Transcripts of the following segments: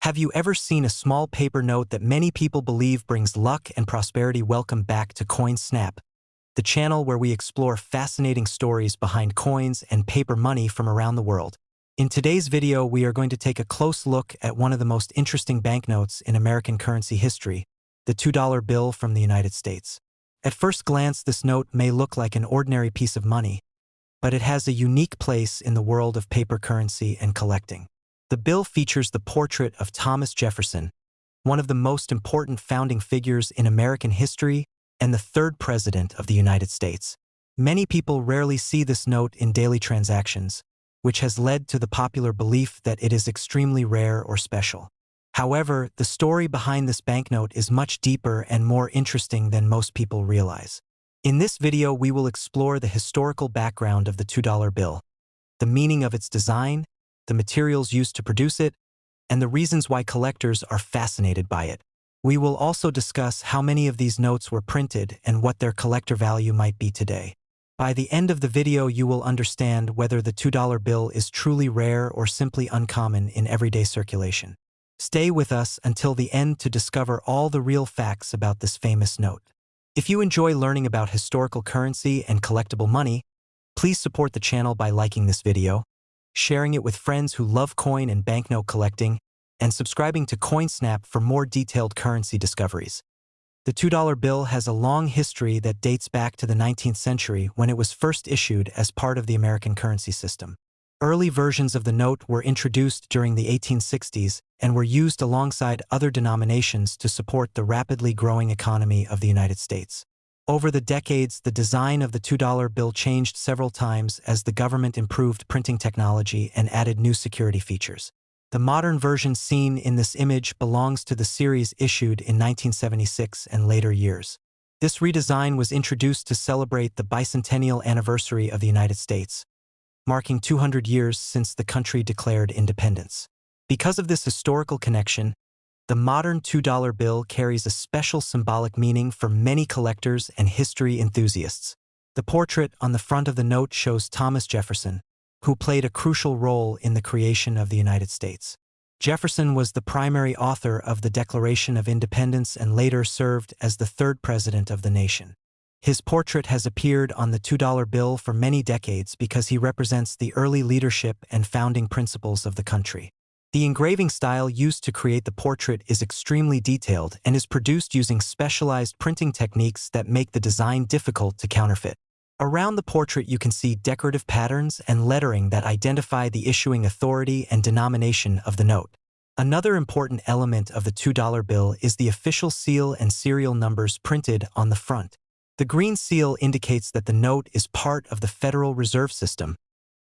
Have you ever seen a small paper note that many people believe brings luck and prosperity? Welcome back to Coin Snap, the channel where we explore fascinating stories behind coins and paper money from around the world. In today's video, we are going to take a close look at one of the most interesting banknotes in American currency history, the $2 bill from the United States. At first glance, this note may look like an ordinary piece of money, but it has a unique place in the world of paper currency and collecting. The bill features the portrait of Thomas Jefferson, one of the most important founding figures in American history and the third president of the United States. Many people rarely see this note in daily transactions, which has led to the popular belief that it is extremely rare or special. However, the story behind this banknote is much deeper and more interesting than most people realize. In this video, we will explore the historical background of the $2 bill, the meaning of its design, the materials used to produce it, and the reasons why collectors are fascinated by it. We will also discuss how many of these notes were printed and what their collector value might be today. By the end of the video, you will understand whether the $2 bill is truly rare or simply uncommon in everyday circulation. Stay with us until the end to discover all the real facts about this famous note. If you enjoy learning about historical currency and collectible money, please support the channel by liking this video, sharing it with friends who love coin and banknote collecting, and subscribing to CoinSnap for more detailed currency discoveries. The $2 bill has a long history that dates back to the 19th century when it was first issued as part of the American currency system. Early versions of the note were introduced during the 1860s and were used alongside other denominations to support the rapidly growing economy of the United States. Over the decades, the design of the $2 bill changed several times as the government improved printing technology and added new security features. The modern version seen in this image belongs to the series issued in 1976 and later years. This redesign was introduced to celebrate the bicentennial anniversary of the United States, marking 200 years since the country declared independence. Because of this historical connection, the modern $2 bill carries a special symbolic meaning for many collectors and history enthusiasts. The portrait on the front of the note shows Thomas Jefferson, who played a crucial role in the creation of the United States. Jefferson was the primary author of the Declaration of Independence and later served as the third president of the nation. His portrait has appeared on the $2 bill for many decades because he represents the early leadership and founding principles of the country. The engraving style used to create the portrait is extremely detailed and is produced using specialized printing techniques that make the design difficult to counterfeit. Around the portrait, you can see decorative patterns and lettering that identify the issuing authority and denomination of the note. Another important element of the $2 bill is the official seal and serial numbers printed on the front. The green seal indicates that the note is part of the Federal Reserve System,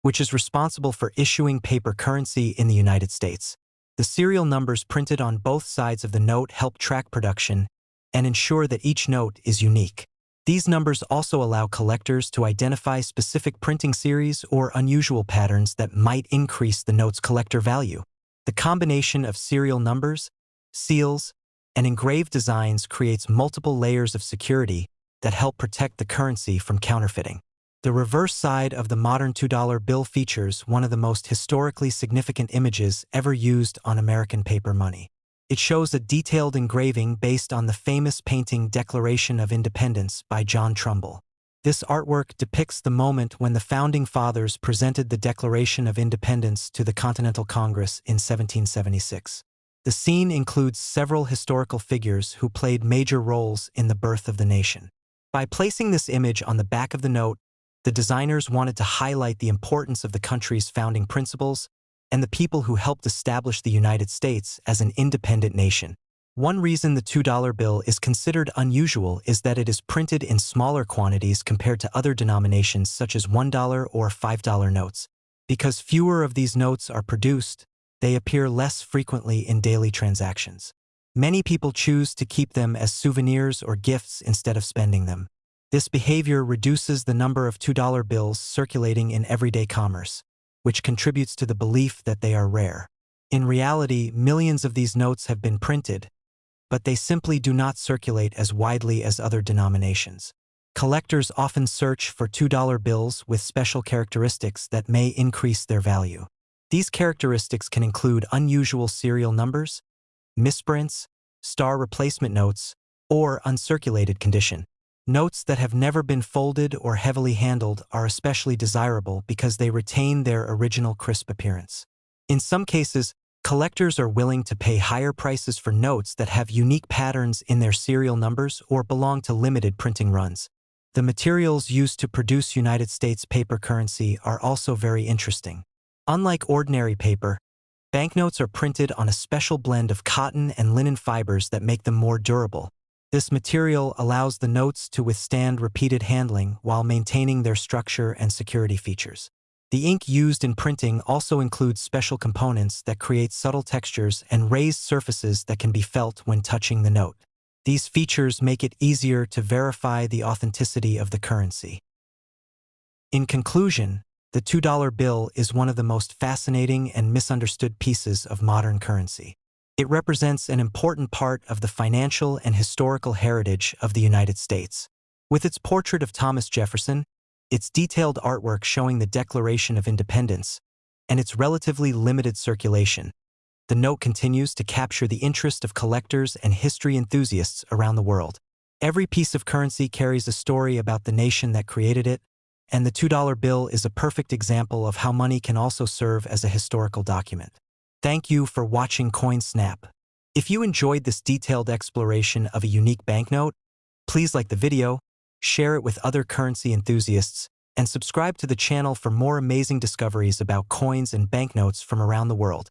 which is responsible for issuing paper currency in the United States. The serial numbers printed on both sides of the note help track production and ensure that each note is unique. These numbers also allow collectors to identify specific printing series or unusual patterns that might increase the note's collector value. The combination of serial numbers, seals, and engraved designs creates multiple layers of security that help protect the currency from counterfeiting. The reverse side of the modern $2 bill features one of the most historically significant images ever used on American paper money. It shows a detailed engraving based on the famous painting Declaration of Independence by John Trumbull. This artwork depicts the moment when the Founding Fathers presented the Declaration of Independence to the Continental Congress in 1776. The scene includes several historical figures who played major roles in the birth of the nation. By placing this image on the back of the note, the designers wanted to highlight the importance of the country's founding principles and the people who helped establish the United States as an independent nation. One reason the $2 bill is considered unusual is that it is printed in smaller quantities compared to other denominations such as $1 or $5 notes. Because fewer of these notes are produced, they appear less frequently in daily transactions. Many people choose to keep them as souvenirs or gifts instead of spending them. This behavior reduces the number of $2 bills circulating in everyday commerce, which contributes to the belief that they are rare. In reality, millions of these notes have been printed, but they simply do not circulate as widely as other denominations. Collectors often search for $2 bills with special characteristics that may increase their value. These characteristics can include unusual serial numbers, misprints, star replacement notes, or uncirculated condition. Notes that have never been folded or heavily handled are especially desirable because they retain their original crisp appearance. In some cases, collectors are willing to pay higher prices for notes that have unique patterns in their serial numbers or belong to limited printing runs. The materials used to produce United States paper currency are also very interesting. Unlike ordinary paper, banknotes are printed on a special blend of cotton and linen fibers that make them more durable. This material allows the notes to withstand repeated handling while maintaining their structure and security features. The ink used in printing also includes special components that create subtle textures and raised surfaces that can be felt when touching the note. These features make it easier to verify the authenticity of the currency. In conclusion, the $2 bill is one of the most fascinating and misunderstood pieces of modern currency. It represents an important part of the financial and historical heritage of the United States. With its portrait of Thomas Jefferson, its detailed artwork showing the Declaration of Independence, and its relatively limited circulation, the note continues to capture the interest of collectors and history enthusiasts around the world. Every piece of currency carries a story about the nation that created it, and the $2 bill is a perfect example of how money can also serve as a historical document. Thank you for watching CoinSnap. If you enjoyed this detailed exploration of a unique banknote, please like the video, share it with other currency enthusiasts, and subscribe to the channel for more amazing discoveries about coins and banknotes from around the world.